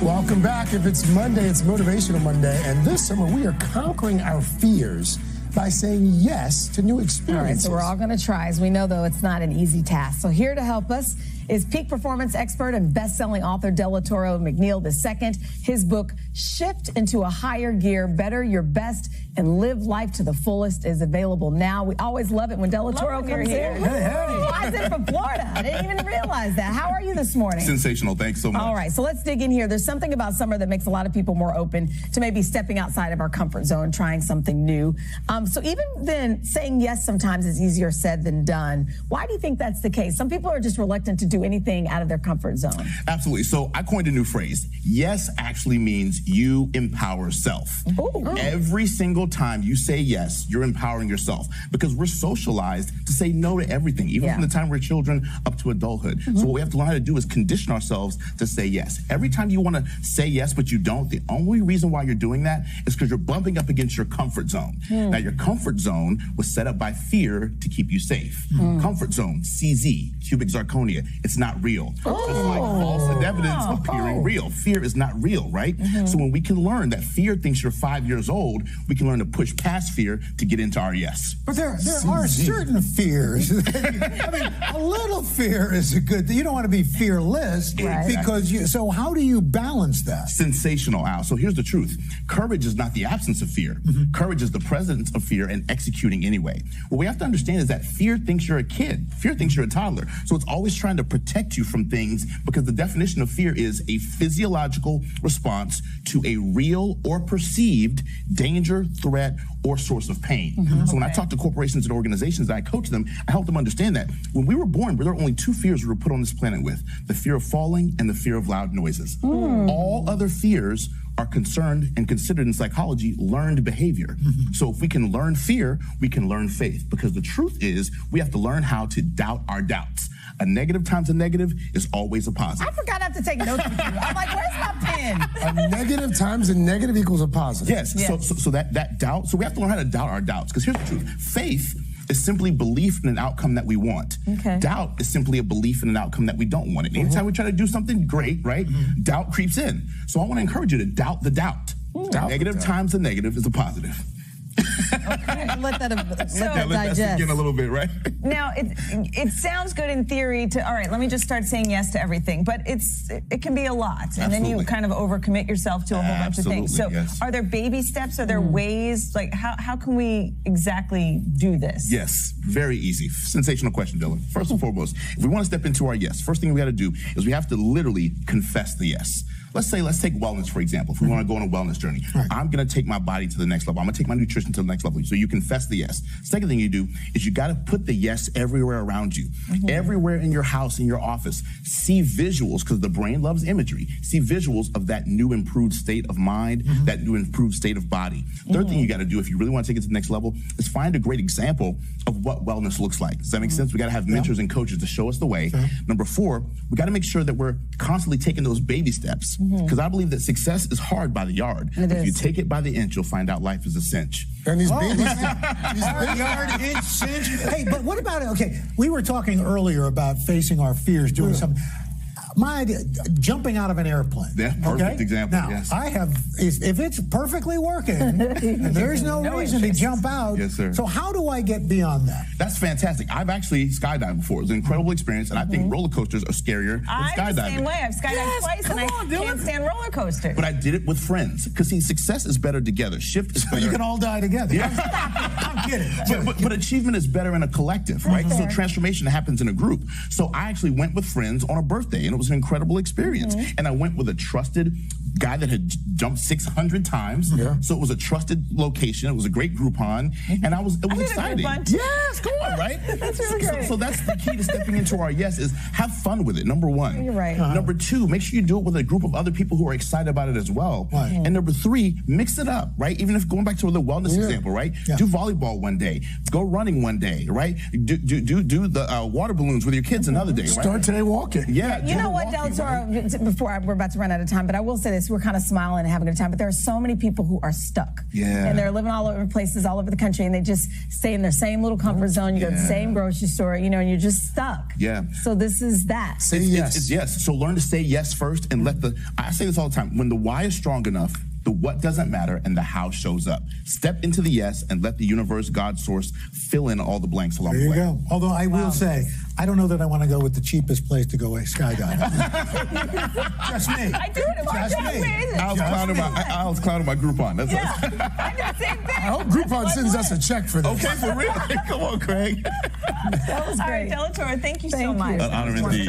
Welcome back. If it's Monday, it's Motivational Monday. And this summer, we are conquering our fears by saying yes to new experiences. All right, so we're all going to try. As we know, though, it's not an easy task. So here to help us is peak performance expert and best-selling author Delatorro McNeil II. His book, Shift into a Higher Gear, Better Your Best and Live Life to the Fullest, is available now. We always love it when Delatorro comes in. Flies in from Florida. I didn't even realize that. How are you this morning? Sensational. Thanks so much. All right, so let's dig in here. There's something about summer that makes a lot of people more open to maybe stepping outside of our comfort zone, trying something new. So even then, saying yes sometimes is easier said than done. Why do you think that's the case? Some people are just reluctant to do anything out of their comfort zone. Absolutely. So I coined a new phrase. Yes actually means you empower self. Ooh. Every single time you say yes, you're empowering yourself, because we're socialized to say no to everything, even from the time we're children up to adulthood. So what we have to learn how to do is condition ourselves to say yes. Every time you want to say yes, but you don't, the only reason why you're doing that is because you're bumping up against your comfort zone. Now, your comfort zone was set up by fear to keep you safe. Comfort zone, CZ, cubic zirconia, it's not real. It's like false evidence appearing real. Fear is not real, right? So when we can learn that fear thinks you're 5 years old, we can learn to push past fear to get into our yes. But there are certain fears. I mean, a little fear is a good thing. You don't want to be fearless, because so how do you balance that? Sensational, Al. So here's the truth. Courage is not the absence of fear. Courage is the presence of fear and executing anyway. What we have to understand is that fear thinks you're a kid. Fear thinks you're a toddler. So it's always trying to protect you from things, because the definition of fear is a physiological response to a real or perceived danger, threat, or source of pain. So when I talk to corporations and organizations and I coach them, I help them understand that when we were born, there were only two fears we were put on this planet with: the fear of falling and the fear of loud noises. All other fears are concerned and considered in psychology learned behavior. So if we can learn fear, we can learn faith, because the truth is we have to learn how to doubt our doubts. A negative times a negative is always a positive. I forgot I have to take notes with you. I'm like, where's my pen? A negative times a negative equals a positive. Yes. So that doubt, so we have to learn how to doubt our doubts, because here's the truth. Faith is simply belief in an outcome that we want. Doubt is simply a belief in an outcome that we don't want. And anytime we try to do something great, right, doubt creeps in. So I want to encourage you to doubt the doubt. Negative times a negative is a positive. Let that Let that digest. sink in a little bit, right? Now, it sounds good in theory to, all right, let me just start saying yes to everything, but it can be a lot. And then you kind of overcommit yourself to a whole bunch of things. So are there baby steps? Are there ways? Like, how can we exactly do this? Yes, very easy. Sensational question, Dylan. First and foremost, if we want to step into our yes, first thing we got to do is we have to literally confess the yes. Let's take wellness, for example. If we want to go on a wellness journey, I'm going to take my body to the next level. I'm going to take my nutrition to the next level. So you confess the yes. Second thing you do is you got to put the yes everywhere around you. Everywhere in your house, in your office. See visuals, because the brain loves imagery. See visuals of that new improved state of mind, that new improved state of body. Third thing you got to do if you really want to take it to the next level is find a great example of what wellness looks like. Does that make sense? We got to have mentors and coaches to show us the way. Number 4, we got to make sure that we're constantly taking those baby steps. Because I believe that success is hard by the yard. If you take it by the inch, you'll find out life is a cinch. And these babies, yard, inch, cinch. Hey, but what about it? Okay, we were talking earlier about facing our fears, doing something. My idea, jumping out of an airplane. Yeah, perfect example. Now, yes. I have, if it's perfectly working, and there's no reason to jump out. Yes, sir. So how do I get beyond that? That's fantastic. I've actually skydived before. It was an incredible experience, and I think roller coasters are scarier than skydiving. I'm the same way. I've skydived twice, and I can't stand roller coasters. But I did it with friends, because see, success is better together. Shift is better. You can all die together. I'm kidding. But achievement is better in a collective, right? So transformation happens in a group. So I actually went with friends on a birthday, and it was an incredible experience. And I went with a trusted guy that had jumped 600 times. So it was a trusted location. It was a great Groupon, and it was exciting. Yes, come on, right? That's really great. So that's the key to stepping into our yes, is have fun with it. Number 1. You're right. Number 2, make sure you do it with a group of other people who are excited about it as well. And number 3, mix it up, right? Even if going back to the wellness example, right? Do volleyball one day, go running one day, right? Do the water balloons with your kids another day, right? Start today walking. Yeah. You know what, Delatorro, before we're about to run out of time, but I will say this. this, we're kind of smiling and having a good time. But there are so many people who are stuck. Yeah. And they're living all over places, all over the country, and they just stay in their same little comfort zone. You go to the same grocery store, and you're just stuck. Yeah. So this is that. Say yes. It's yes. So learn to say yes first and let I say this all the time, when the why is strong enough, the what doesn't matter and the how shows up. Step into the yes and let the universe, God, source, fill in all the blanks along the way. There you go. Although I will say, I don't know that I want to go with the cheapest place to go skydiving. Just me. I do it. Just me. I was clowning my Groupon. That's I do the same thing. I hope Groupon sends us a check for this. Okay, for real. Come on, Craig. That was great. All right, Delatorro, thank you so much. An honor indeed.